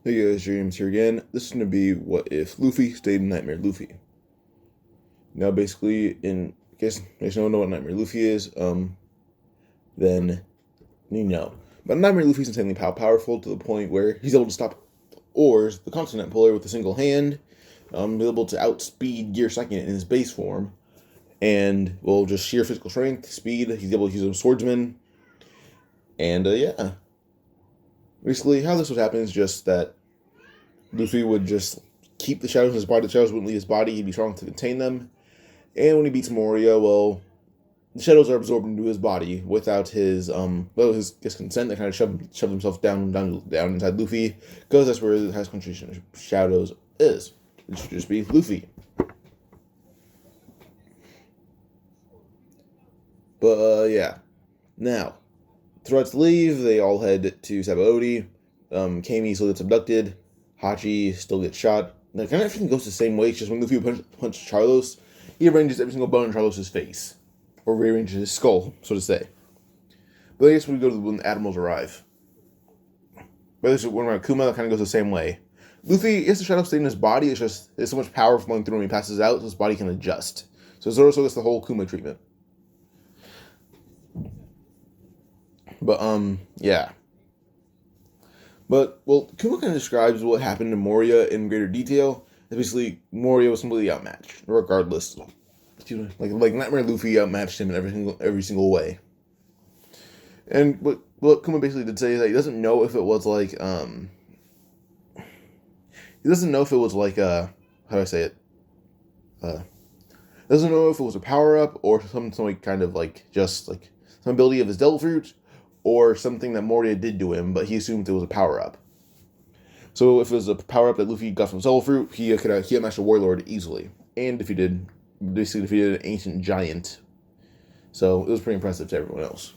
Hey guys, James here again. This is going to be what if Luffy stayed in Nightmare Luffy. Now, basically, in case you don't know what Nightmare Luffy is, then you know. But Nightmare Luffy is insanely powerful to the point where he's able to stop Oars, the continent puller, with a single hand. Able to outspeed Gear Second in his base form, and just sheer physical strength, speed. He's able to use a swordsman, and yeah. Basically, how this would happen is just that Luffy would just keep the shadows in his body. The shadows wouldn't leave his body. He'd be strong to contain them. And when he beats Moria, the shadows are absorbed into his body without his consent. They kind of shove themselves down inside Luffy, because that's where the highest concentration of shadows is. It should just be Luffy. But yeah. Now, throughout to leave, they all head to Sabaody. Kami still gets abducted. Hachi still gets shot. Like, kind of everything goes the same way. It's just when Luffy punches Charlos, he arranges every single bone in Charlos' face. Or rearranges his skull, so to say. But I guess when we go to when the Admirals arrive. But this is when we're at Kuma, that kind of goes the same way. Luffy, is the shadow staying in his body, it's just there's so much power flowing through him when he passes out, so his body can adjust. So Zoro gets the whole Kuma treatment. But, yeah. But, Kuma kind of describes what happened to Moria in greater detail. Basically, Moria was completely outmatched, regardless. Like Nightmare Luffy outmatched him in every single way. And what Kuma basically did say is that he doesn't know if it was like, how do I say it? Doesn't know if it was a power-up or some kind of just some ability of his Devil Fruit, or something that Moria did to him, but he assumed it was a power-up. So if it was a power-up that Luffy got from Devil Fruit, he outmatched a Warlord easily, and basically defeated an ancient giant. So it was pretty impressive to everyone else.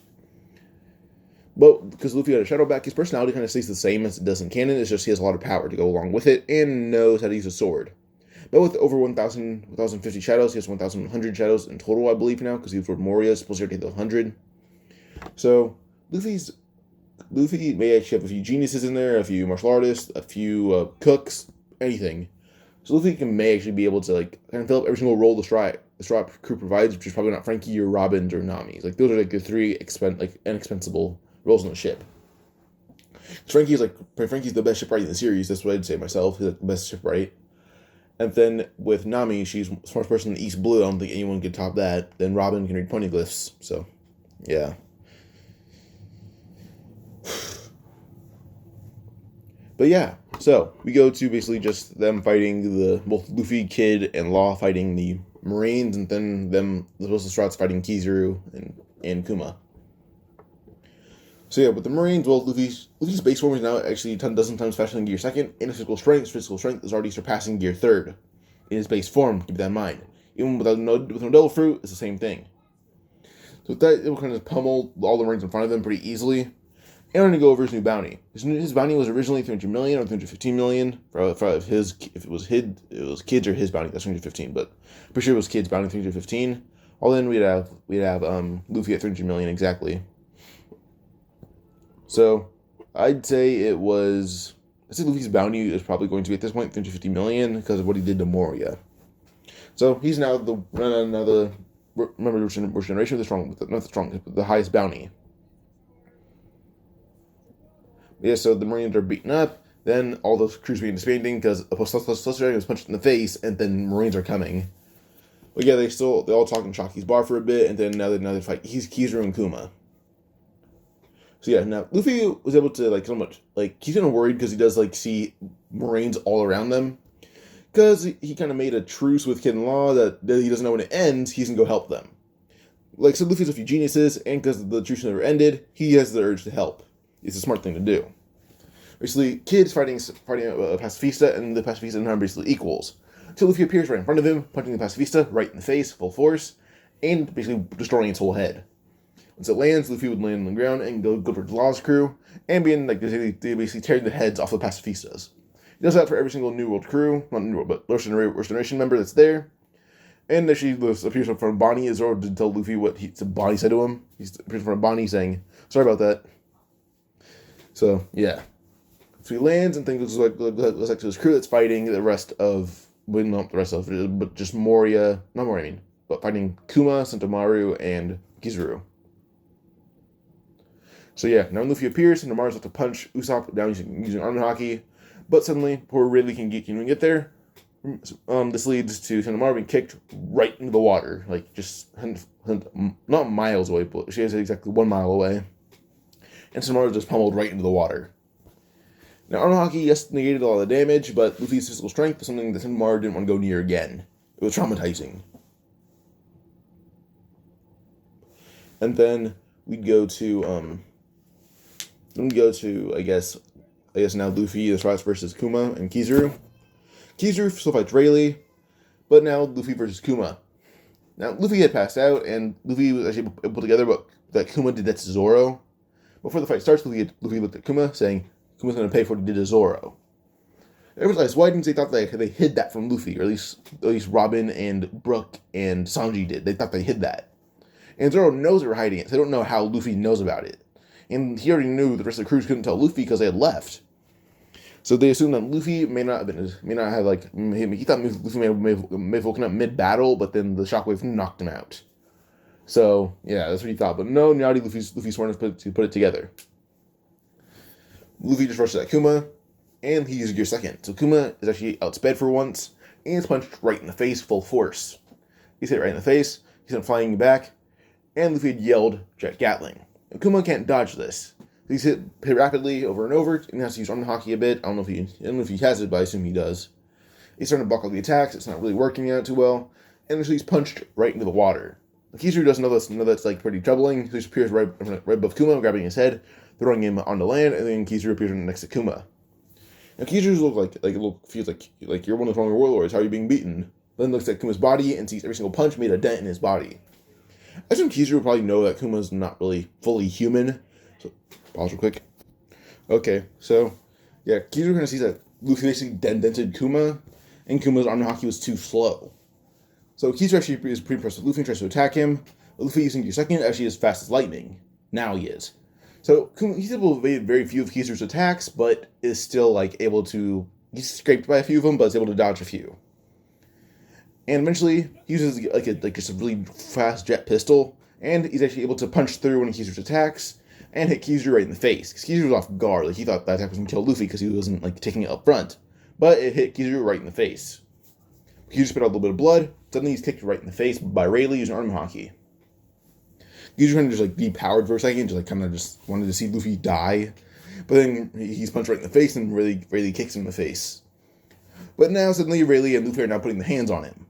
But because Luffy had a shadow back, his personality kind of stays the same as it does in canon. It's just he has a lot of power to go along with it and knows how to use a sword. But with over 1,050 shadows, he has 1,100 shadows in total, I believe now, because he was Moria is supposed to take the 100. So Luffy may actually have a few geniuses in there, a few martial artists, a few cooks, anything. So Luffy may actually be able to kind of fill up every single role the Straw crew provides, which is probably not Frankie or Robin's or Nami's. Those are the three inexpensible roles on the ship. Frankie's the best shipwright in the series. That's what I'd say myself. He's the best shipwright. And then with Nami, she's the smartest person in East Blue. I don't think anyone could top that. Then Robin can read poneglyphs. So, yeah. But yeah, so we go to basically just them fighting both Luffy, Kid, and Law fighting the Marines, and then the Strats fighting Kizaru and Kuma. So yeah, with the Marines, Luffy's base form is now actually 10 dozen times faster than Gear Second, and his physical strength is already surpassing Gear Third in his base form. Keep that in mind. Even with no Devil Fruit, it's the same thing. So with that, it will kind of pummel all the Marines in front of him pretty easily. And we're going to go over his new bounty. His bounty was originally 300 million or 315 million. If it was Kids or his bounty, that's 315. But I'm pretty sure it was Kids' bounty 315. All in, we'd have Luffy at 300 million exactly. So I'd say Luffy's bounty is probably going to be at this point 350 million because of what he did to Moria. So he's now the generation with the highest bounty. Yeah, so the Marines are beaten up. Then all those crews begin disbanding because Celestial was punched in the face, and then Marines are coming. But yeah, they all talk in Shaki's bar for a bit, and then now they fight Kizaru and Kuma. So yeah, now Luffy was able to he's kind of worried because he does see Marines all around them, because he kind of made a truce with Kid and Law that he doesn't know when it ends. He can go help them. So Luffy has a few geniuses, and because the truce never ended, he has the urge to help. It's a smart thing to do. Basically, Kid's fighting a pacifista, and the pacifista and him are basically equals. So Luffy appears right in front of him, punching the pacifista right in the face, full force, and basically destroying its whole head. Once it lands, Luffy would land on the ground and go towards Law's crew, and begin basically tearing the heads off the pacifistas. He does that for every single New World crew, not New World, but Worst Generation member that's there. And she appears in front of Bonnie as Zoro to tell Luffy what Bonnie said to him. He appears in front of Bonnie saying, "Sorry about that." So, yeah. So he lands and things looks like to his crew that's fighting the rest of, well, not the rest of it, but just Moria, not Moria, I mean, but fighting Kuma, Sentomaru, and Kizaru. So yeah, now when Luffy appears, Sentomaru's about to punch Usopp down using arm haki, but suddenly, before Rayleigh can get there, this leads to Sentomaru being kicked right into the water, like just not miles away, but she is exactly 1 mile away, and Sentomaru just pummeled right into the water. Now, arm haki, yes, negated a lot of the damage, but Luffy's physical strength was something that Sentomaru didn't want to go near again. It was traumatizing. And then we'd go to, I guess now Luffy, the fights versus Kuma and Kizaru. Kizaru still fights Rayleigh, but now Luffy versus Kuma. Now, Luffy had passed out, and Luffy was actually able to put together what that Kuma did that to Zoro. Before the fight starts, Luffy looked at Kuma, saying, Kuma's going to pay for what he did to Zoro. Everyone's like, why didn't they thought they hid that from Luffy, or at least Robin and Brook and Sanji did. They thought they hid that. And Zoro knows they were hiding it, so they don't know how Luffy knows about it. And he already knew the rest of the crew couldn't tell Luffy because they had left. So they assumed that Luffy he thought Luffy may have woken up mid-battle, but then the shockwave knocked him out. So, yeah, that's what he thought. But no, Luffy's sworn to put it together. Luffy just rushes at Kuma, and he uses Gear Second. So Kuma is actually outsped for once, and is punched right in the face full force. He's hit right in the face, he's sent flying back, and Luffy had yelled Jet Gatling. And Kuma can't dodge this. He's hit rapidly over and over, and has to use arm haki a bit. I don't know if he has it, but I assume he does. He's starting to block all the attacks, it's not really working out too well, and so he's punched right into the water. Kizaru doesn't know that's like pretty troubling, so he appears right above Kuma, grabbing his head, throwing him onto land, and then Kizaru appears next to Kuma. Now Kizaru feels like you're one of the stronger warlords. How are you being beaten? Then looks at Kuma's body and sees every single punch made a dent in his body. I assume Kizaru will probably know that Kuma's not really fully human. So pause real quick. Okay, so yeah, Kizaru kind of sees that Luffy basically dented Kuma, and Kuma's arm haki was too slow. So Kizaru actually is pretty impressed with Luffy and tries to attack him. But Luffy using Gear Second actually as fast as lightning. Now he is. So he's able to evade very few of Kizaru's attacks, but is still he's scraped by a few of them, but is able to dodge a few. And eventually he uses just a really fast jet pistol, and he's actually able to punch through one of Kizaru's attacks and hit Kizaru right in the face. Because Kizaru was off guard, he thought that attack was gonna kill Luffy because he wasn't taking it up front, but it hit Kizaru right in the face. Kizaru spit out a little bit of blood. Suddenly he's kicked right in the face by Rayleigh using arm haki. Kizaru kind of just depowered for a second, just wanted to see Luffy die. But then he's punched right in the face and Rayleigh kicks him in the face. But now suddenly Rayleigh and Luffy are now putting the hands on him.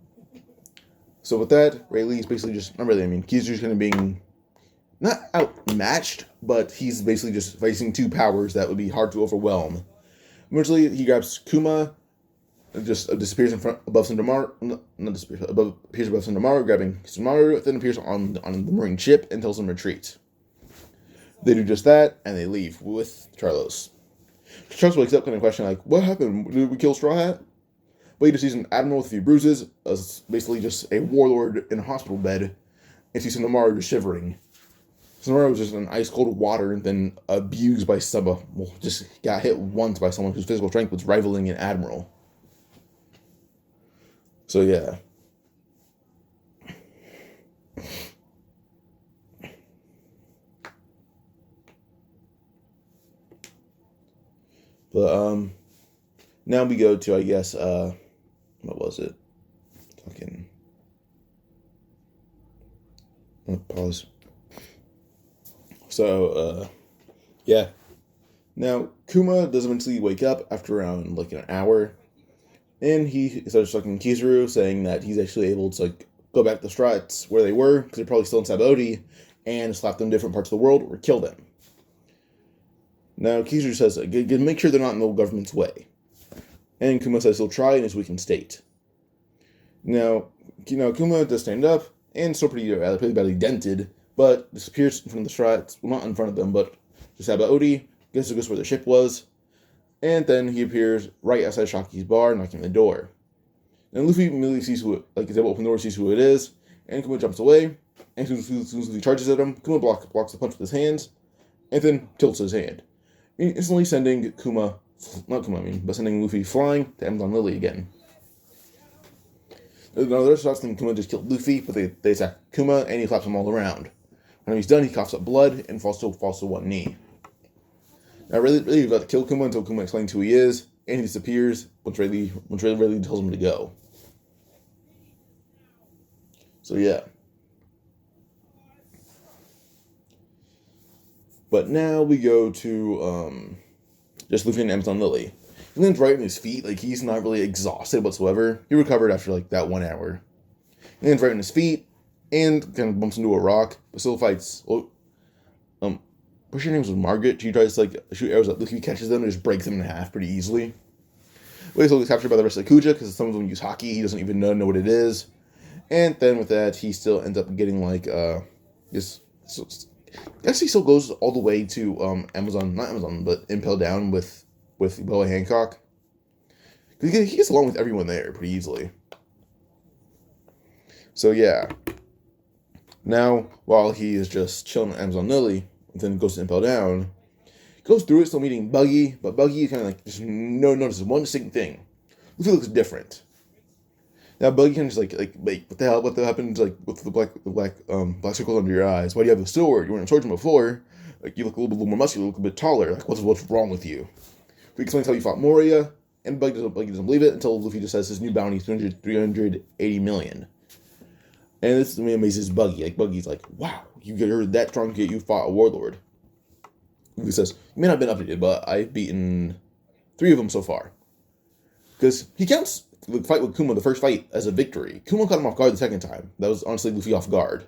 So with that, Rayleigh's basically Kizaru's kind of being not outmatched, but he's basically just facing two powers that would be hard to overwhelm. Eventually he grabs Kuma, just disappears above Sentomaru, appears above Sentomaru, grabbing Sentomaru, then appears on the marine ship and tells him retreat. They do just that, and they leave with Charlos. Charlos wakes up kind of questioning, what happened? Did we kill Straw Hat? But he just sees an admiral with a few bruises, basically just a warlord in a hospital bed, and sees Sentomaru just shivering. Sentomaru was just in ice cold water and then abused by just got hit once by someone whose physical strength was rivaling an admiral. So yeah. But now we go to what was it? Pause. So yeah. Now Kuma does eventually wake up after around an hour. And he starts talking to Kizaru, saying that he's actually able to go back to the Strats where they were, because they're probably still in Sabaody, and slap them in different parts of the world or kill them. Now Kizaru says, make sure they're not in the government's way. And Kuma says he'll try in his weakened state. Now Kuma does stand up, and still pretty badly dented, but disappears in front of the Strats, well, not in front of them, but to Sabaody, goes where the ship was. And then he appears right outside Shaki's bar, knocking on the door. And Luffy immediately sees is able to open the door, sees who it is, and Kuma jumps away. And as soon as Luffy charges at him, Kuma blocks the punch with his hands, and then tilts his hand, instantly sending Kuma but sending Luffy flying to Amazon Lily again. Now, the rest of us think Kuma just killed Luffy, but they attack Kuma and he slaps him all around. When he's done, he coughs up blood and falls to one knee. Now, Rayleigh about to kill Kuma until Kuma explains who he is, and he disappears once Rayleigh tells him to go. So yeah. But now we go to just Luffy and Amazon Lily. He lands right on his feet, like he's not really exhausted whatsoever. He recovered after like that 1 hour. He lands right on his feet and kind of bumps into a rock, but still fights. Well, her name was Margaret. She tries to like shoot arrows at Luffy, catches them, and just breaks them in half pretty easily. But he's captured by the rest of the Kuja because some of them use hockey. He doesn't even know what it is. And then with that, he still ends up getting like this. I guess he still goes all the way to not Amazon, but Impel Down with Boa Hancock. Because he gets along with everyone there pretty easily. So yeah. Now, while he is just chilling at Amazon Lily, and then goes to Impel Down, he goes through it, still meeting Buggy, but Buggy kind of like just notices one distinct thing. Luffy looks different. Now Buggy kind of just like what the hell? What happened? Like with the black circles under your eyes? Why do you have a sword? You weren't a swordsman before. Like you look a little more muscular, you look a bit taller. Like what's wrong with you? He explains how he fought Moria, and Buggy doesn't believe it until Luffy just says his new bounty is 380 million. And this amazes Buggy. Like Buggy's like, wow, you're that strong yet you fought a warlord. Luffy says, you may not have been updated, but I've beaten 3 of them so far. Because he counts the fight with Kuma, the first fight, as a victory. Kuma caught him off guard the second time. That was honestly Luffy off guard.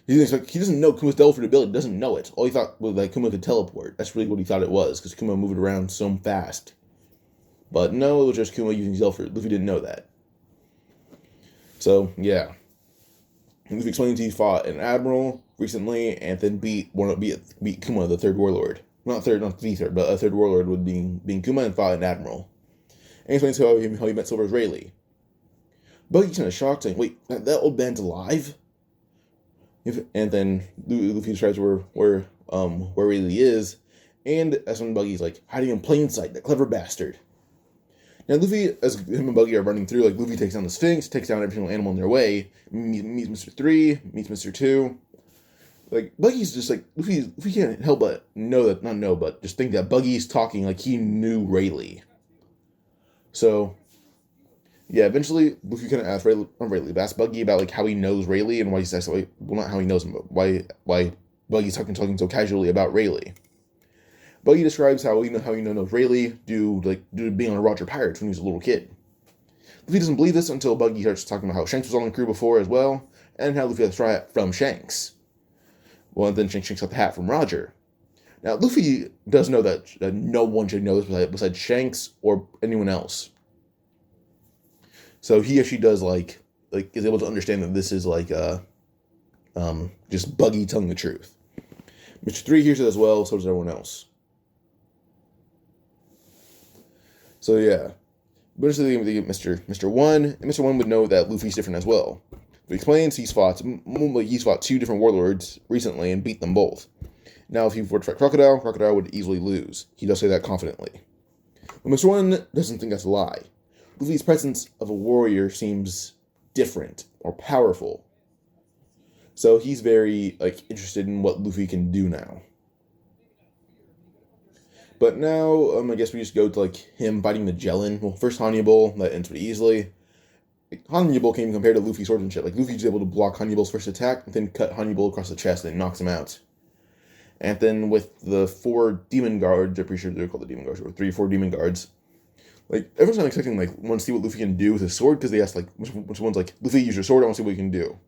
He doesn't know Kuma's Delphin ability, doesn't know it. All he thought was that Kuma could teleport. That's really what he thought it was, because Kuma moved around so fast. But no, it was just Kuma using Delphin. Luffy didn't know that. So, yeah. Luffy explains he fought an admiral recently, and then beat Kuma, the third warlord. Not the third, but a third warlord with being Kuma, and fought an admiral. And he explains how he met Silver's Rayleigh. Buggy's kind of shocked, saying, wait, that old man's alive? And then Luffy describes where Rayleigh is, and that's when Buggy's like, hiding in plain sight, that clever bastard. Now Luffy, as him and Buggy are running through, like Luffy takes down the Sphinx, takes down every single animal in their way, meets Mr. 3, meets Mr. 2. Like, Buggy's just like, Luffy can't help but just think that Buggy's talking like he knew Rayleigh. So, yeah, eventually, Luffy kind of asks asked Buggy about, like, how he knows Rayleigh, and why he's actually, well, not how he knows him, but why Buggy's talking so casually about Rayleigh. Buggy describes how he knows Rayleigh due to being on a Roger Pirates when he was a little kid. Luffy doesn't believe this until Buggy starts talking about how Shanks was on the crew before as well, and how Luffy got the straw hat from Shanks. Well, and then Shanks got the hat from Roger. Now, Luffy does know that no one should know this besides Shanks or anyone else. So he actually does, is able to understand that this is, just Buggy telling the truth. Mr. 3 hears it as well, so does everyone else. So, yeah. But eventually they get Mr. 1, and Mr. 1 would know that Luffy's different as well. He explains he's fought 2 different warlords recently and beat them both. Now, if he were to fight Crocodile would easily lose. He does say that confidently. But Mr. 1 doesn't think that's a lie. Luffy's presence of a warrior seems different or powerful. So he's very interested in what Luffy can do now. But now, I guess we just go to him fighting Magellan. Well, first Hannibal, that ends pretty easily. Hannibal can be compared to Luffy's swordsmanship. Luffy's able to block Hannibal's first attack, and then cut Hannibal across the chest, and knocks him out. And then with the 4 demon guards, I'm pretty sure they're called the demon guards, or 3 or 4 demon guards. Everyone's not expecting, want to see what Luffy can do with his sword, because they ask, which one's Luffy, use your sword, I want to see what you can do.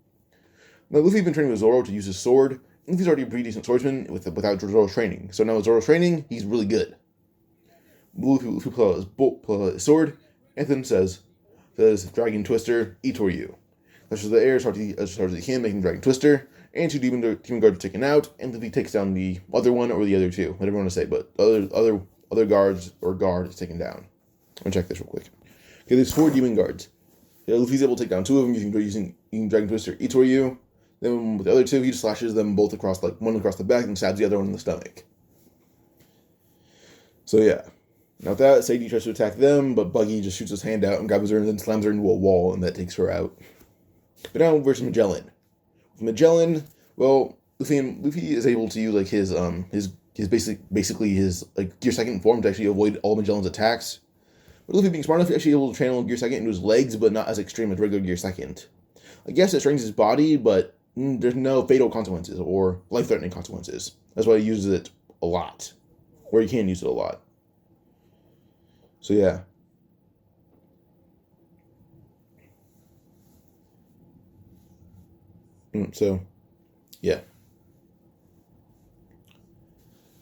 Now, Luffy's been training with Zoro to use his sword. Luffy's already a pretty decent swordsman without Zoro's training. So now with Zoro's training, he's really good. Luffy pulls out his sword, and then says, Dragon Twister, Itoryu. Flashes the air, starts with him making Dragon Twister, and 2 demon guards are taken out, and Luffy takes down the other one or the other 2, whatever you want to say, but other guards or guard is taken down. I'm gonna check this real quick. Okay, there's 4 demon guards. Luffy's able to take down 2 of them using Dragon Twister Itoryu. Then with the other 2, he just slashes them both one across the back and stabs the other one in the stomach. So yeah. Now with that, Sadie tries to attack them, but Buggy just shoots his hand out and grabs her and then slams her into a wall, and that takes her out. But now versus Magellan. With Magellan, well, Luffy is able to use like his basically his like Gear Second form to actually avoid all Magellan's attacks. But Luffy being smart enough, he's actually able to channel Gear Second into his legs, but not as extreme as regular Gear Second. I guess it strengthens his body, but there's no fatal consequences or life-threatening consequences. That's why he uses it a lot, or he can use it a lot. So yeah. So, yeah.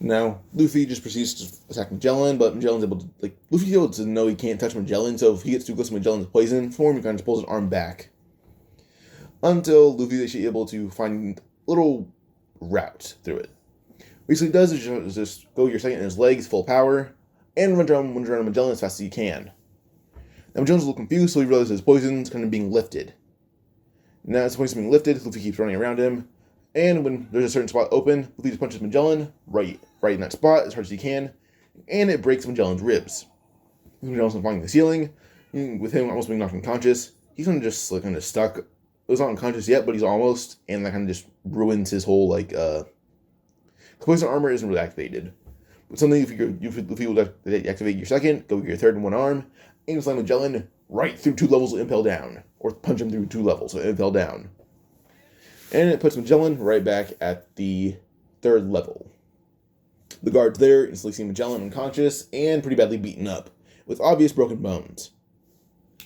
Now, Luffy just proceeds to attack Magellan, but Magellan's able to, like, Luffy's able to know he can't touch Magellan, so if he gets too close to Magellan's poison form, he kind of just pulls his arm back. Until Luffy's actually able to find a little route through it. Basically, what he does is just go Gear Second in his legs, full power, and run around Magellan as fast as he can. Now, Magellan's a little confused, so he realizes his poison's kind of being lifted. Now, as the poison's being lifted, Luffy keeps running around him, and when there's a certain spot open, Luffy just punches Magellan right in that spot as hard as he can, and it breaks Magellan's ribs. Magellan's flying the ceiling, with him almost being knocked unconscious. He's kind of just like kind of stuck. He was not unconscious yet, but he's almost, and that kind of just ruins his whole poison armor isn't really activated. But something if you will activate your second, go with your third in one arm, and slam Magellan right through 2 levels of impel down, or punch him through 2 levels of impel down. And it puts Magellan right back at the 3rd level. The guards there instantly see Magellan unconscious and pretty badly beaten up, with obvious broken bones.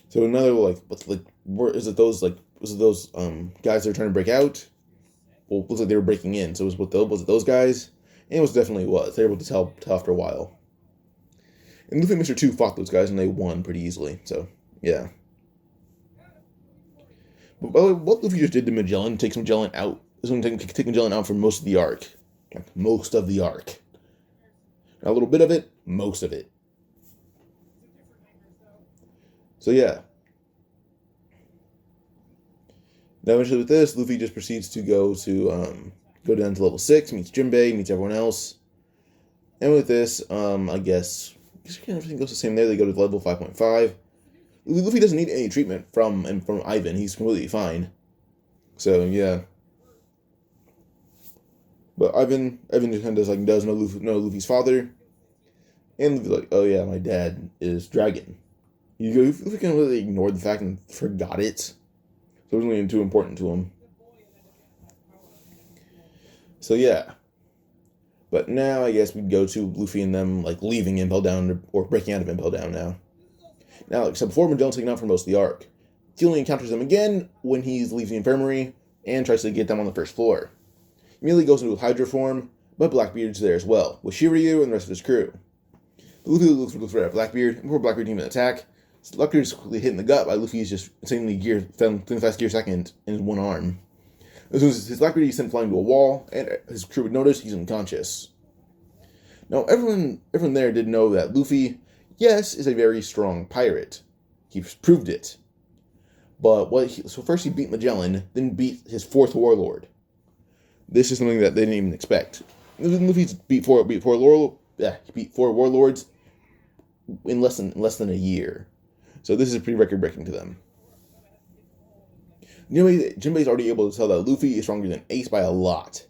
So another is it those guys that are trying to break out? Well, it looks like they were breaking in. So was it those guys? And it was definitely was. They were able to tell after a while. And Luffy and Mr. 2 fought those guys and they won pretty easily. So yeah. But by the way, what Luffy just did to Magellan takes Magellan out. Is going to take Magellan out for most of the arc. Like most of the arc. Not a little bit of it, most of it. So yeah. Now eventually with this, Luffy just proceeds to go down to level 6, meets Jinbei, meets everyone else. And with this, I guess everything goes the same there. They go to level 5.5. Luffy doesn't need any treatment from Ivan. He's completely fine. So yeah. But Ivan just kind of does know Luffy's father. And Luffy's like, oh yeah, my dad is Dragon. Luffy kind of really ignored the fact and forgot it. So it wasn't really too important to him. So yeah. But now I guess we'd go to Luffy and them leaving Impel Down or breaking out of Impel Down now. Now, except before Magellan's taken out for most of the arc. He only encounters them again when he leaves the infirmary and tries to get them on the 1st floor. He immediately goes into Hydra form, but Blackbeard's there as well, with Shiryu and the rest of his crew. But Luffy looks right at Blackbeard, and before Blackbeard can even attack, Blackbeard's quickly hit in the gut by Luffy's just insanely fast Gear Second in his one arm. As soon as his Blackbeard is sent flying to a wall, and his crew would notice he's unconscious. Now, everyone there did know that Luffy, yes, is a very strong pirate. He's proved it. But so first he beat Magellan, then beat his 4th warlord. This is something that they didn't even expect. Luffy's beat four warlords in less than a year. So this is pretty record-breaking to them. Jinbei's already able to tell that Luffy is stronger than Ace by a lot.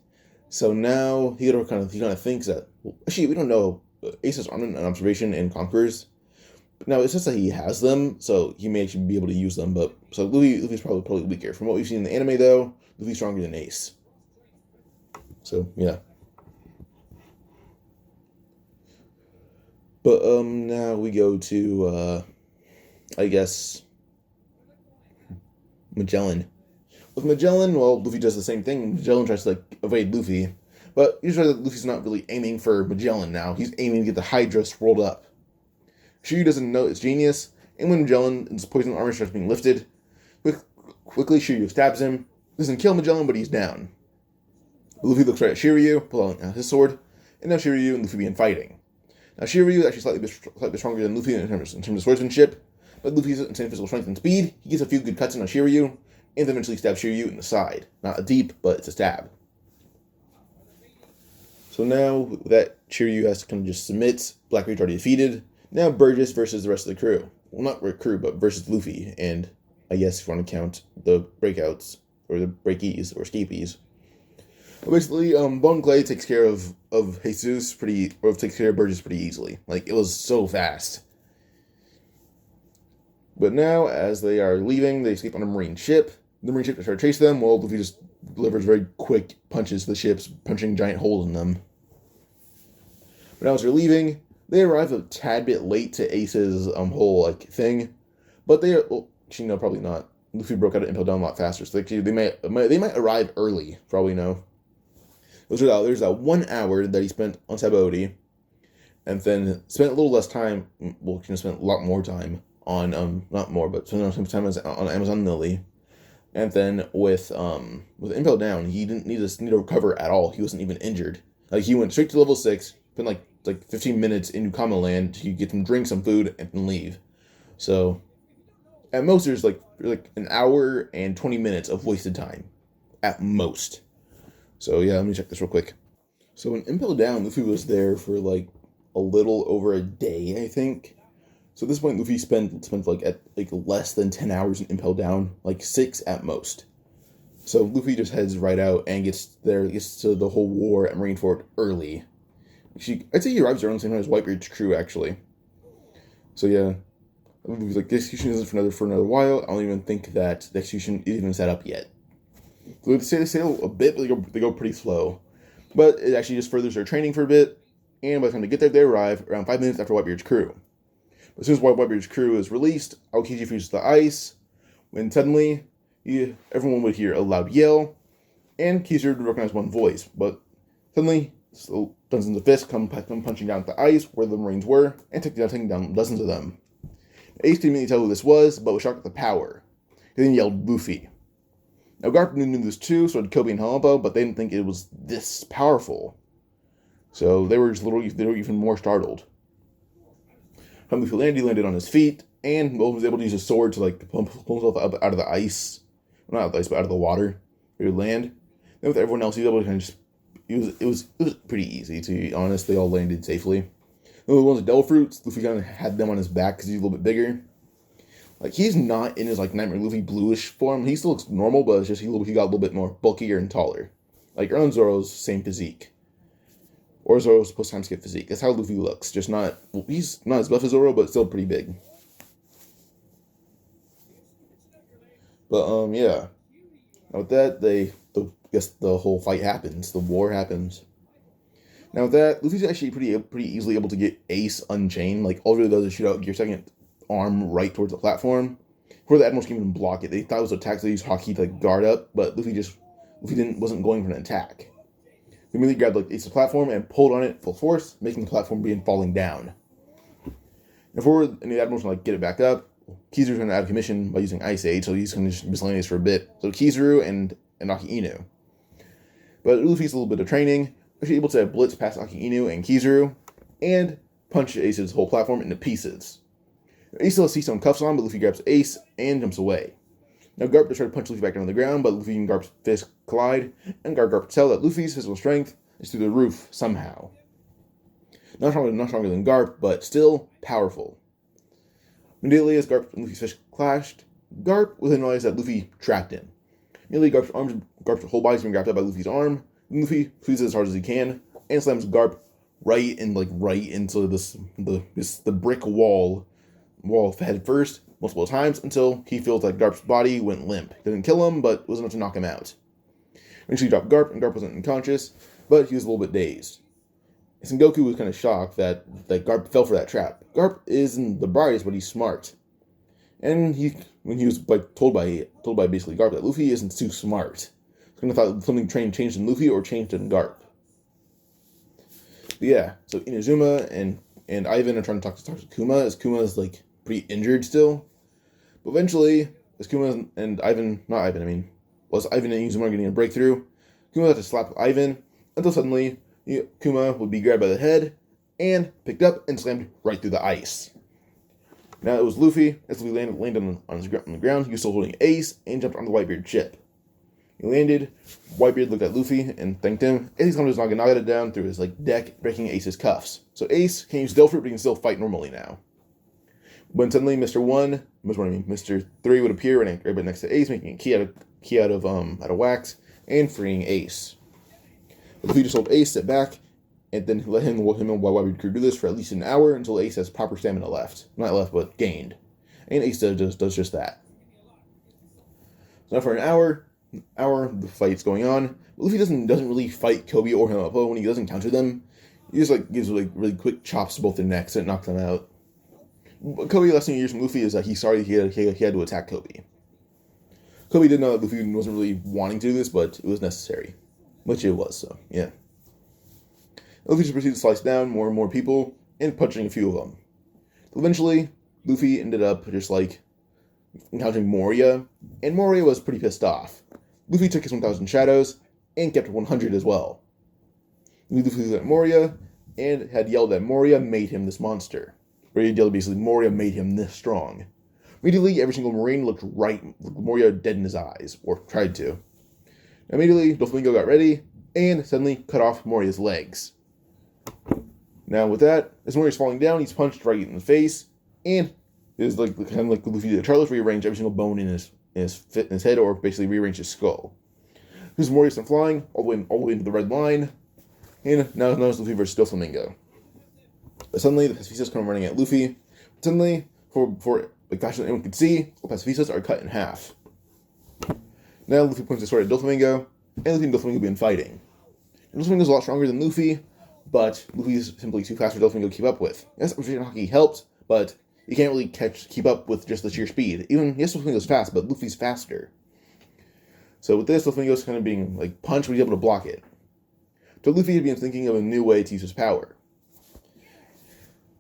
So now he kind of thinks that, well, actually, we don't know. Ace is on an observation and conquers. But now it's just that he has them, so he may actually be able to use them. But so Luffy's probably weaker. From what we've seen in the anime, though, Luffy's stronger than Ace. So yeah. But now we go to I guess Magellan. With Magellan, well, Luffy does the same thing. Magellan tries to evade Luffy, but you try that Luffy's not really aiming for Magellan now. He's aiming to get the Hydra rolled up. Shiryu doesn't know it's genius, and when Magellan's poison armor starts being lifted, quickly Shiryu stabs him. Doesn't kill Magellan, but he's down. Luffy looks right at Shiryu, pulls out his sword, and now Shiryu and Luffy begin fighting. Now Shiryu is actually slightly stronger than Luffy in terms of swordsmanship, but Luffy's insane physical strength and speed, he gets a few good cuts in on Shiryu, and then eventually stabs Shiryu in the side. Not a deep, but it's a stab. So now that Shiryu has to kind of just submit, Blackbeard's already defeated. Now Burgess versus the rest of the crew. Well, not the crew, but versus Luffy, and I guess if you want to count the breakouts, or the breakies, or escapees. Well, basically, Bone Clay takes care of Jesus takes care of Burgess pretty easily. Like, it was so fast. But now, as they are leaving, they escape on a marine ship. The marine ship tries to chase them, while Luffy just delivers very quick punches to the ships, punching giant holes in them. But now as they're leaving, they arrive a tad bit late to Ace's whole like thing, but they are actually no, probably not. Luffy broke out of Impel Down a lot faster, so they might arrive early. Probably no. There's that 1 hour that he spent on Sabaody, and then spent a little less time. Well, he spent a lot more time on not more, but spent some time on Amazon Lily. And then with Impel Down, he didn't need to recover at all. He wasn't even injured. Like, he went straight to level 6, spent like 15 minutes in Kama Land to get some drink, some food, and then leave. So at most there's like an hour and 20 minutes of wasted time. At most. So yeah, let me check this real quick. So in Impel Down, Luffy was there for like a little over a day, I think. So at this point, Luffy spent like less than 10 hours in Impel Down, like 6 at most. So Luffy just heads right out and gets to the whole war at Marineford early. I'd say he arrives around the same time as Whitebeard's crew, actually. So yeah, Luffy's like, the execution isn't for another while. I don't even think that the execution is even set up yet. So they sail a bit, but they go pretty slow. But it actually just furthers their training for a bit, and by the time they get there, they arrive around 5 minutes after Whitebeard's crew. As soon as Whitebeard's crew is released, Aokiji freezes the ice, when suddenly everyone would hear a loud yell, and Kizaru would recognize one voice. But suddenly, dozens of fists come punching down the ice where the Marines were, and taking down dozens of them. Ace didn't immediately tell who this was, but was shocked at the power. He then yelled Luffy. Now Garp knew this too, so did Kobe and Helmpo, but they didn't think it was this powerful. So they were even more startled. Luffy landed on his feet, and was able to use his sword to pull himself up out of the ice. Well, not out of the ice, but out of the water. He would land. Then with everyone else, he was able to kind of just... It was pretty easy, to be honest. They all landed safely. The ones with Devil Fruits, Luffy kind of had them on his back because he's a little bit bigger. Like, he's not in his Nightmare Luffy bluish form. He still looks normal, but it's just he got a little bit more bulkier and taller. Like Erlen Zoro's same physique. Or Zoro's post-time skip physique. That's how Luffy looks. Just not... Well, he's not as buff as Zoro, but still pretty big. But, yeah. Now with that, the whole fight happens. The war happens. Now with that, Luffy's actually pretty easily able to get Ace unchained. Like, all he really does is shoot out your second arm right towards the platform. Before the Admirals can even block it, they thought it was an attack, so they used Haki to guard up, but Luffy wasn't going for an attack. He immediately grabbed Ace's platform and pulled on it full force, making the platform begin falling down. And before any of the Admirals can get it back up, Kizaru's going to out of commission by using Ice Age, so he's going to just miscellaneous for a bit. So Kizaru and Aki Inu. But Luffy's a little bit of training, actually able to blitz past Aki Inu and Kizaru, and punch Ace's whole platform into pieces. Ace still has C-Stone cuffs on, but Luffy grabs Ace and jumps away. Now Garp tries to punch Luffy back down on the ground, but Luffy and Garp's fists collide, and Garp tell that Luffy's physical strength is through the roof somehow. Not stronger than Garp, but still powerful. Immediately as Garp and Luffy's fists clashed, Garp will then realize that Luffy trapped him. Immediately Garp's whole body's being grabbed up by Luffy's arm, and Luffy squeezes as hard as he can, and slams Garp right into the brick wall head first, multiple times, until he feels like Garp's body went limp. It didn't kill him, but it was enough to knock him out. Eventually he dropped Garp, and Garp wasn't unconscious, but he was a little bit dazed. Sengoku was kind of shocked that Garp fell for that trap. Garp isn't the brightest, but he's smart. And when he was told by basically Garp that Luffy isn't too smart, he kind of thought something changed in Luffy or changed in Garp. But yeah, so Inazuma and Ivan are trying to talk to Kuma, as Kuma is pretty injured still. But eventually, as Kuma and Ivan, Ivan and Inazuma are getting a breakthrough, Kuma has to slap Ivan until suddenly Kuma would be grabbed by the head and picked up and slammed right through the ice. Now it was Luffy. As Luffy landed on the ground, he was still holding Ace and jumped on the Whitebeard ship. He landed. Whitebeard looked at Luffy and thanked him. Ace comes to knock it down through his deck, breaking Ace's cuffs. So Ace can use Delph Fruit, but he can still fight normally now. When suddenly Mr. 3 would appear right next to Ace, making a key out of wax and freeing Ace. Luffy just told Ace, sit back, and then let him and Whitebeard crew do this for at least an hour until Ace has proper stamina left. Not left, but gained. And Ace does just that. So now for an hour, the fight's going on. Luffy doesn't really fight Kobe or Hamapo when he doesn't counter them. He just gives really quick chops to both their necks and knocks them out. But Kobe, last thing he hears from Luffy is that he's sorry he had to attack Kobe. Kobe did know that Luffy wasn't really wanting to do this, but it was necessary. Which it was, so yeah. Luffy just proceeded to slice down more and more people and punching a few of them. Eventually, Luffy ended up just encountering Moria, and Moria was pretty pissed off. Luffy took his 1,000 shadows and kept 100 as well. Luffy looked at Moria and had yelled that Moria made him this monster. Where he yelled basically, Moria made him this strong. Immediately, every single Marine looked Moria dead in his eyes, or tried to. Immediately, Doflamingo got ready and suddenly cut off Moria's legs. Now with that, as Moria's falling down, he's punched right in the face, and it's kind of like Luffy did Charles, rearranged every single bone in his head, or basically rearranged his skull. Here's Moria sent flying all the way into the red line, and now it's Luffy versus Doflamingo. But suddenly, the Pacifistas come running at Luffy. Suddenly, for faster than anyone could see, the Pacifistas are cut in half. Now Luffy points his sword at Doflamingo, and Luffy and Doflamingo begin fighting. Doflamingo's a lot stronger than Luffy, but Luffy's simply too fast for Doflamingo to keep up with. Yes, Hockey helps, but you can't really keep up with just the sheer speed. Yes, Doflamingo's fast, but Luffy's faster. So with this, Doflamingo's kind of being punched, but he's able to block it. So Luffy had been thinking of a new way to use his power.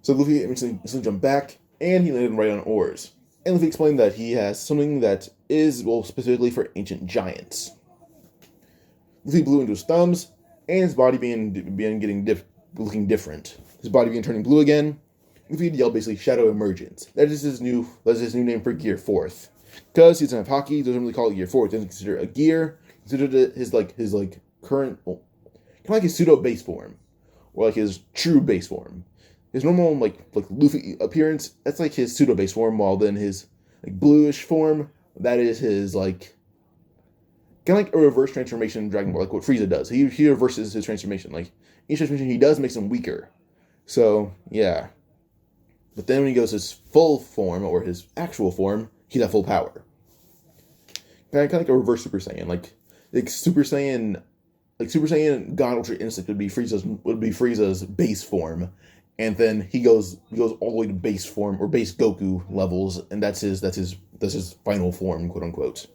So Luffy instantly jumped back, and he landed right on oars. And Luffy explained that he has something that is, specifically for ancient giants. Luffy blew into his thumbs, and his body began looking different. His body began turning blue again. Luffy yelled basically Shadow Emergence. That is his new name for Gear 4th. Because he doesn't have Haki, he doesn't really call it Gear 4th. He doesn't consider it a gear. He considered it his current, kind of like his pseudo base form, or his true base form. His normal Luffy appearance, that's his pseudo base form, while then his bluish form, that is his kind of like a reverse transformation in Dragon Ball, like what Frieza does. He reverses his transformation. Each transformation he does makes him weaker. So yeah. But then when he goes his full form, or his actual form, he's at full power. Kind of like a reverse Super Saiyan. Super Saiyan God Ultra Instinct would be Frieza's base form. And then he goes all the way to base form, or base Goku levels, and that's his final form, quote unquote.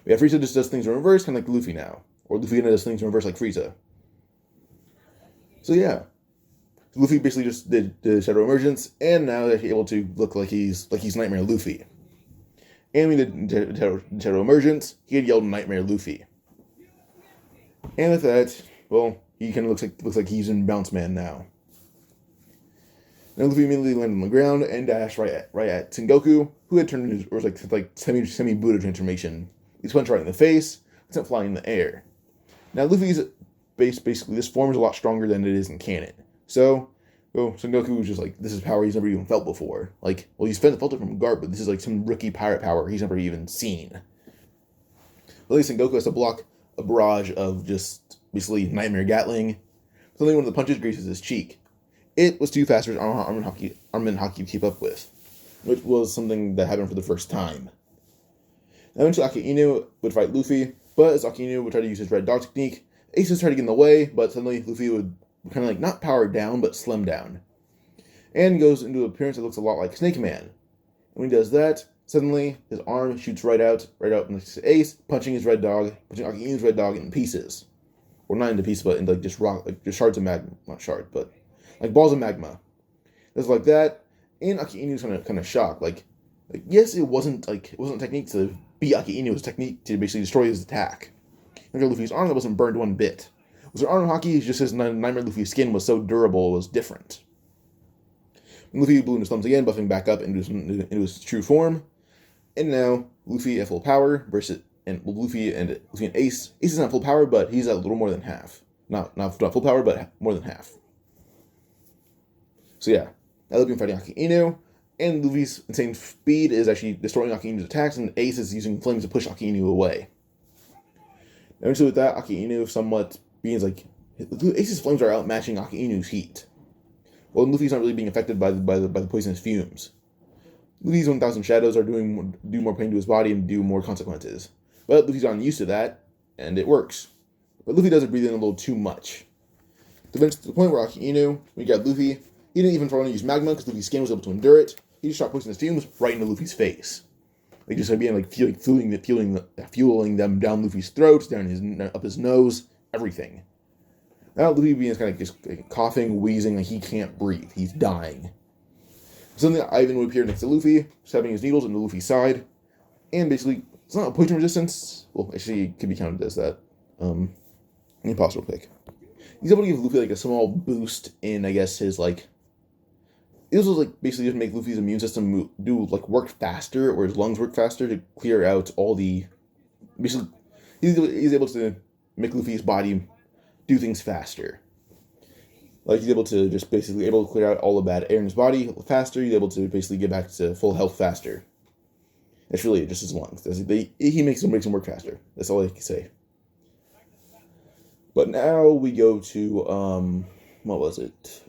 But yeah, Frieza just does things in reverse, kind of like Luffy now, or Luffy does things in reverse like Frieza. So yeah, Luffy basically just did Shadow Emergence, and now they're able to look like he's Nightmare Luffy. And we did Shadow Emergence. He had yelled Nightmare Luffy. And with that, he kind of looks like he's in Bounce Man now. Now Luffy immediately landed on the ground and dashed right at Sengoku, who had turned into his semi Buddha transformation. He's punched right in the face, sent flying in the air. Now Luffy's basically this form is a lot stronger than it is in canon. So Sengoku was just this is power he's never even felt before. He's felt it from Garp, but this is some rookie pirate power he's never even seen. At least Sengoku has to block a barrage of just basically Nightmare Gatling. Suddenly one of the punches grazes his cheek. It was too fast for Armin Haki to keep up with, which was something that happened for the first time. Eventually, Aki Inu would fight Luffy, but as Aki Inu would try to use his Red Dog technique, Ace would try to get in the way, but suddenly Luffy would kind of not power down, but slim down. And goes into an appearance that looks a lot like Snake Man. And when he does that, suddenly his arm shoots right out next to Ace, punching Aki Inu's Red Dog in pieces. Or not into pieces, but into just shards of magma. Not shards, but balls of magma. It's like that, and Aki Inu's kind of shocked. Yes, it wasn't a technique to beat Aki Inu. It was a technique to basically destroy his attack. Look at Luffy's arm that wasn't burned one bit. Was there arm Haki? Just his Nightmare Luffy skin was so durable, it was different. And Luffy blew in his thumbs again, buffing back up into his true form. And now Luffy at full power versus Luffy and Ace. Ace is not full power, but he's at a little more than half. Not full power, but more than half. So yeah, now Luffy fighting Aki Inu, and Luffy's insane speed is actually destroying Aki Inu's attacks, and Ace is using flames to push Aki Inu away. Eventually, with that, Aki Inu somewhat being like Ace's flames are outmatching Aki Inu's heat. Well, Luffy's not really being affected by the poisonous fumes. Luffy's 1,000 shadows are do more pain to his body and do more consequences. But Luffy's not used to that, and it works. But Luffy doesn't breathe in a little too much. To the point where Aki Inu, when he got Luffy, he didn't even try to use magma because Luffy's skin was able to endure it. He just shot poisonous fumes right into Luffy's face. Like just being like fueling them down Luffy's throat, up his nose, everything. Now Luffy being kind of just like, coughing, wheezing, like he can't breathe. He's dying. Suddenly Ivan would appear next to Luffy, stabbing his needles into Luffy's side, and basically it's not a poison resistance. Well, actually, it could be counted as that. Impossible pick. He's able to give Luffy like a small boost in, I guess, his like. It was like basically just make Luffy's immune system work faster, or his lungs work faster to clear out all the. Basically, he's able to make Luffy's body do things faster. Like he's able to clear out all the bad air in his body faster. He's able to basically get back to full health faster. That's really just his lungs. He makes them work faster. That's all I can say. But now we go to what was it?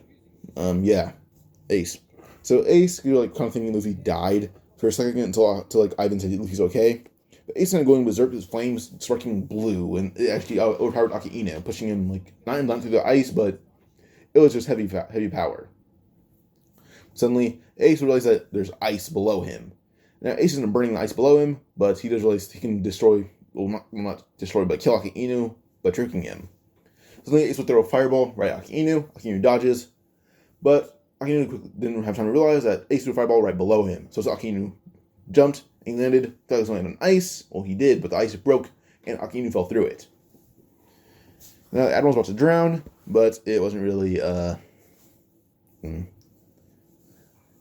Ace. So Ace, you're like kind of thinking Luffy died for a second until like Ivan said Luffy's okay. But Ace ended up going berserk, his flames sparking blue, and it actually overpowered Aki Inu, pushing him like not through the ice, but it was just heavy power. Suddenly, Ace realized that there's ice below him. Now Ace isn't burning the ice below him, but he does realize he can not destroy, but kill Aki Inu by tricking him. Suddenly Ace would throw a fireball right at Aki Inu dodges, but Aki Inu didn't have time to realize that Ace threw a fireball right below him. So Aki Inu jumped and landed, thought he was landing on ice. Well, he did, but the ice broke, and Aki Inu fell through it. Now, Admiral's about to drown, but it wasn't really,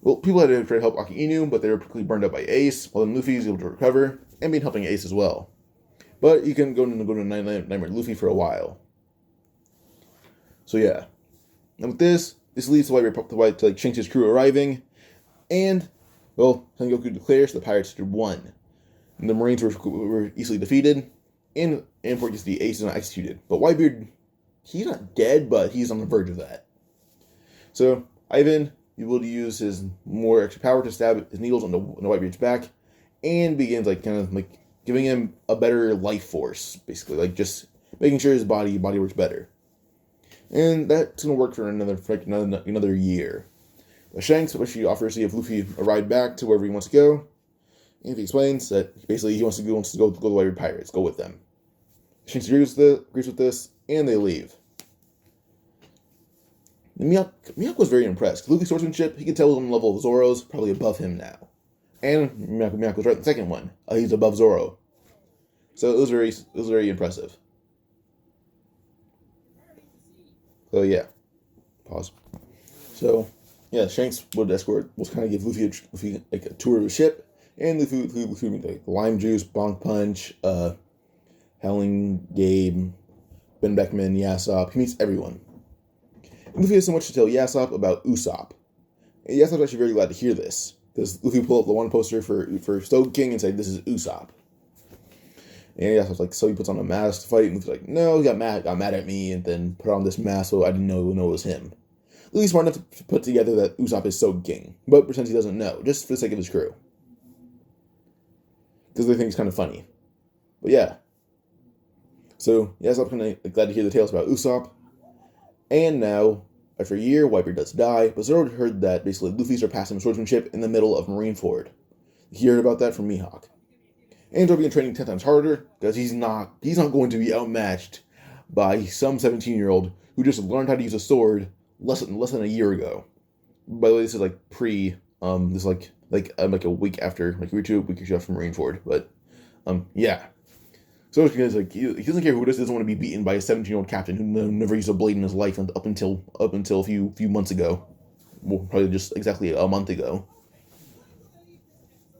Well, people had to try to help Aki Inu, but they were quickly burned up by Ace, while then Luffy was able to recover, and been helping Ace as well. But you can go to Nightmare Luffy for a while. So yeah. And with this leads to Shanks' crew arriving, and, well, Sengoku declares the pirates had won. And the Marines were easily defeated, and for the Ace is not executed. But Whitebeard, he's not dead, but he's on the verge of that. So, Ivan, he will use his more extra power to stab his needles on the Whitebeard's back, and begins giving him a better life force, basically, just making sure his body works better. And that's gonna work for another year. But Shanks actually offers to give Luffy a ride back to wherever he wants to go, and he explains that basically he wants to go the Whitebeard Pirates, go with them. Shanks agrees with this, and they leave. Miyako was very impressed. Luffy's swordsmanship, he could tell was on the level of Zoro's, probably above him now. And Miyako was right in the second one. He's above Zoro. So it was very impressive. So yeah. Pause. So yeah, Shanks would kind of give Luffy a tour of the ship, and Luffy lime juice, bonk punch, Howling Gabe, Ben Beckman, Yasop. He meets everyone. And Luffy has so much to tell Yasop about Usopp. And Yasop's actually very glad to hear this, because Luffy pulled up the one poster for Stone King and said, "This is Usopp." And Yasop's so he puts on a mask to fight, and Luffy's like, "No, he got mad at me, and then put on this mask, so I didn't know it was him." Luffy's smart enough to put together that Usopp is Stone King, but pretends he doesn't know, just for the sake of his crew. Because they think it's kind of funny. But yeah. So, Yasop's kind of glad to hear the tales about Usopp. And now, after a year, Whitebeard does die, but Zoro heard that basically Luffy surpassed him in swordsmanship in the middle of Marineford. He heard about that from Mihawk. And Zoro began training 10 times harder, because he's not going to be outmatched by some 17-year-old who just learned how to use a sword less than a year ago. By the way, this is this is a week after, a week or two after Marineford, but yeah. So he doesn't care who it is. He doesn't want to be beaten by a 17-year-old captain who never used a blade in his life up until a few months ago. Well, probably just exactly a month ago.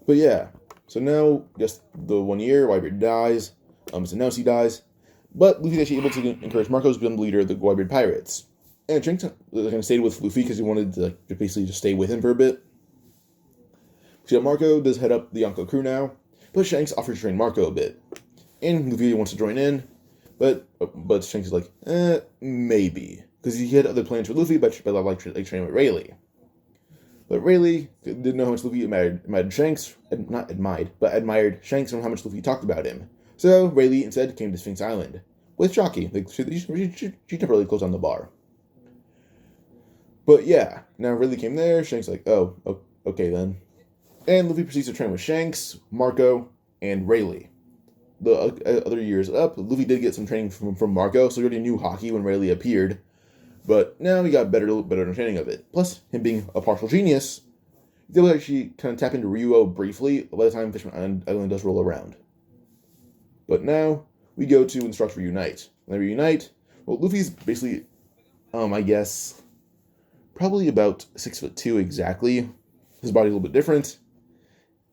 But yeah, So now, just the 1 year, Whitebeard dies. It's announced he dies. But Luffy's actually able to encourage Marco to become the leader of the Whitebeard Pirates. And Shanks kind of stayed with Luffy because he wanted to basically just stay with him for a bit. So Marco does head up the Yonko crew now, but Shanks offers to train Marco a bit. And Luffy wants to join in, but Shanks is like, maybe. Because he had other plans for Luffy, but like training with Rayleigh. But Rayleigh didn't know how much Luffy admired Shanks, not admired, but admired Shanks and how much Luffy talked about him. So Rayleigh instead came to Sphinx Island with Shocky. She temporarily closed down the bar. But yeah, now Rayleigh came there. Shanks like, oh, okay then. And Luffy proceeds to train with Shanks, Marco, and Rayleigh. The other years up, Luffy did get some training from Marco, so he already knew Haki when Rayleigh appeared. But now he got better understanding of it. Plus, him being a partial genius, he's able to actually kind of tap into Ryuo briefly by the time Fishman Island does roll around. But now, we go to instruct reunite. When they reunite, well, Luffy's basically, I guess, probably about 6'2" exactly. His body's a little bit different.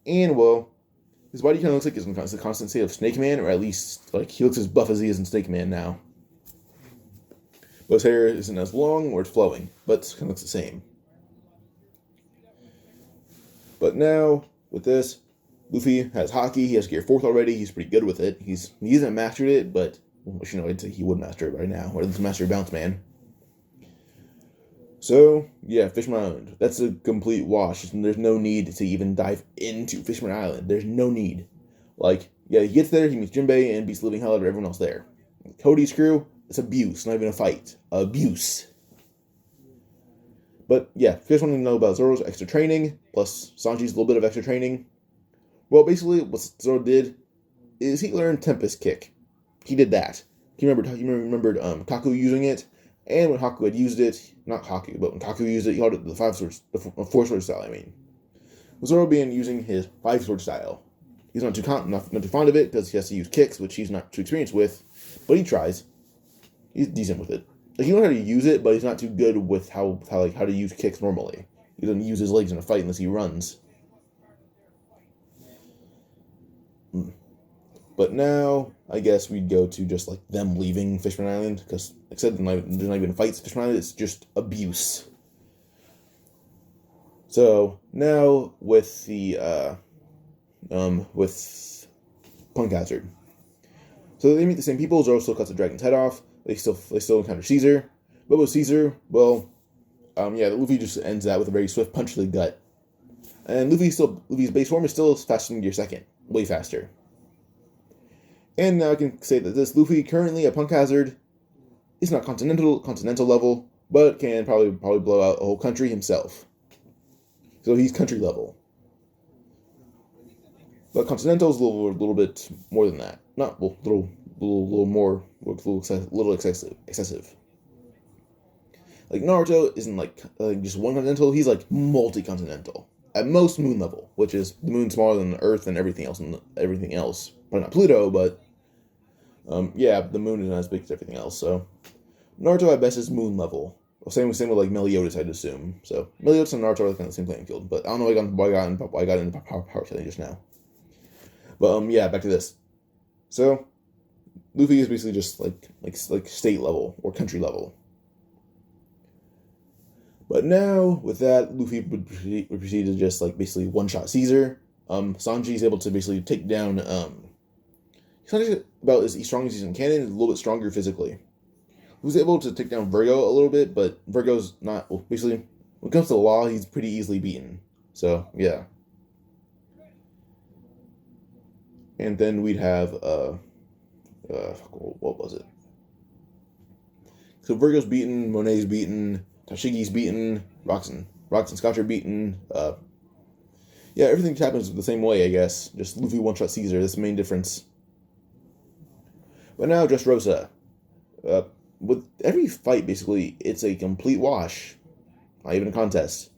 And, well, his body kind of looks like he's in the constant state of Snake Man, or at least, like, he looks as buff as he is in Snake Man now. But his hair isn't as long or it's flowing, but it kind of looks the same. But now, with this, Luffy has Haki, he has Gear 4th already, he's pretty good with it. He hasn't mastered it, but, I'd say he would master it right now, or at least master Bounce Man. So, yeah, Fishman Island. That's a complete wash. There's no need to even dive into Fishman Island. There's no need. Like, yeah, he gets there, he meets Jinbei, and beats the living hell out of everyone else there. Cody's crew, it's abuse, not even a fight. Abuse. But, yeah, if you guys want to know about Zoro's extra training, plus Sanji's a little bit of extra training, well, basically, what Zoro did is he learned Tempest Kick. He did that. He remembered Kaku using it, and when Haku had used it, not Haku, but when Kaku used it, he called it the 4-sword style, I mean. With Zoro using his 5-sword style. He's not too fond of it, because he has to use kicks, which he's not too experienced with, but he tries. He's decent with it. Like, he knows how to use it, but he's not too good with how to use kicks normally. He doesn't use his legs in a fight unless he runs. But now, I guess we'd go to just, like, them leaving Fishman Island, because, like I said, there's not even fights at Fishman Island, it's just abuse. So, now, with the, with Punk Hazard. So they meet the same people, Zoro still cuts the dragon's head off, they still encounter Caesar, but with Caesar, well, Luffy just ends that with a very swift punch to the gut. And Luffy's base form is still faster than Gear 2nd, way faster. And now I can say that this Luffy currently at Punk Hazard is not continental level, but can probably blow out a whole country himself. So he's country level. But Continental is a little bit more than that. Not a little more, a little excessive. Like Naruto isn't like just one continental. He's like multi-continental. At most moon level, which is the moon smaller than the Earth and everything else. Probably not Pluto, but the moon is not as big as everything else. So Naruto at best is moon level. Same with like Meliodas, I'd assume. So Meliodas and Naruto are kind of the same playing field. But I don't know why I got into power telling just now. But back to this. So Luffy is basically just like state level or country level. But now with that, Luffy would proceed to just like basically one-shot Caesar. Sanji is able to basically take down. He's not about as strong as he's in canon. He's a little bit stronger physically. He was able to take down Virgo a little bit, but Virgo's not. Well, basically, when it comes to the law, he's pretty easily beaten. So yeah. And then we'd have what was it? So Virgo's beaten, Monet's beaten, Tashigi's beaten, Rocks and Scotch are beaten. Everything happens the same way, I guess. Just Luffy one-shot Caesar. That's the main difference. But now Dressrosa. With every fight, basically, it's a complete wash. Not even a contest.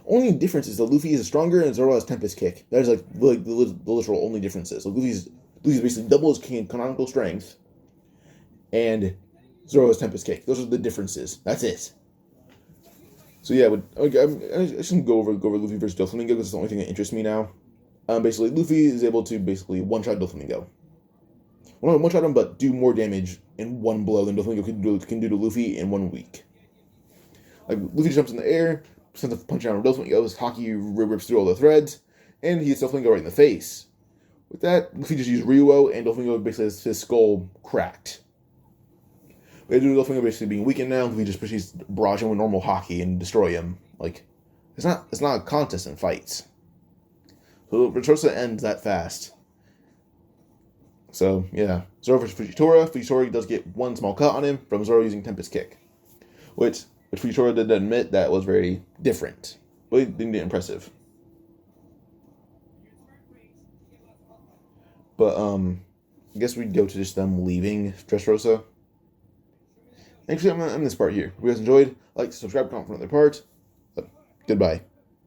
Only difference is that Luffy is stronger and Zoro has Tempest Kick. That is like the literal only differences. So Luffy's basically double his canonical strength, and Zoro has Tempest Kick. Those are the differences. That's it. So yeah, I shouldn't go over Luffy versus Doflamingo because it's the only thing that interests me now. Basically, Luffy is able to basically one-shot Doflamingo. Well, not one-shot him, but do more damage in one blow than Doflamingo can do to Luffy in 1 week. Like, Luffy jumps in the air, sends a punch down on Doflamingo, his hockey rips through all the threads, and he hits Doflamingo right in the face. With that, Luffy just used Ryuo, and Doflamingo basically has his skull cracked. But due to Doflamingo basically being weakened now, Luffy just proceeds to barrage him with normal hockey and destroy him. Like, it's not a contest in fights. So Dressrosa ends that fast. So, yeah. Zoro versus Fujitora. Fujitora does get one small cut on him from Zoro using Tempest Kick. Which Fujitora did admit that was very different. But he didn't get impressive. But, I guess we'd go to just them leaving Dressrosa. Actually, I'm in this part here. If you guys enjoyed, like, subscribe, comment for another part. Goodbye.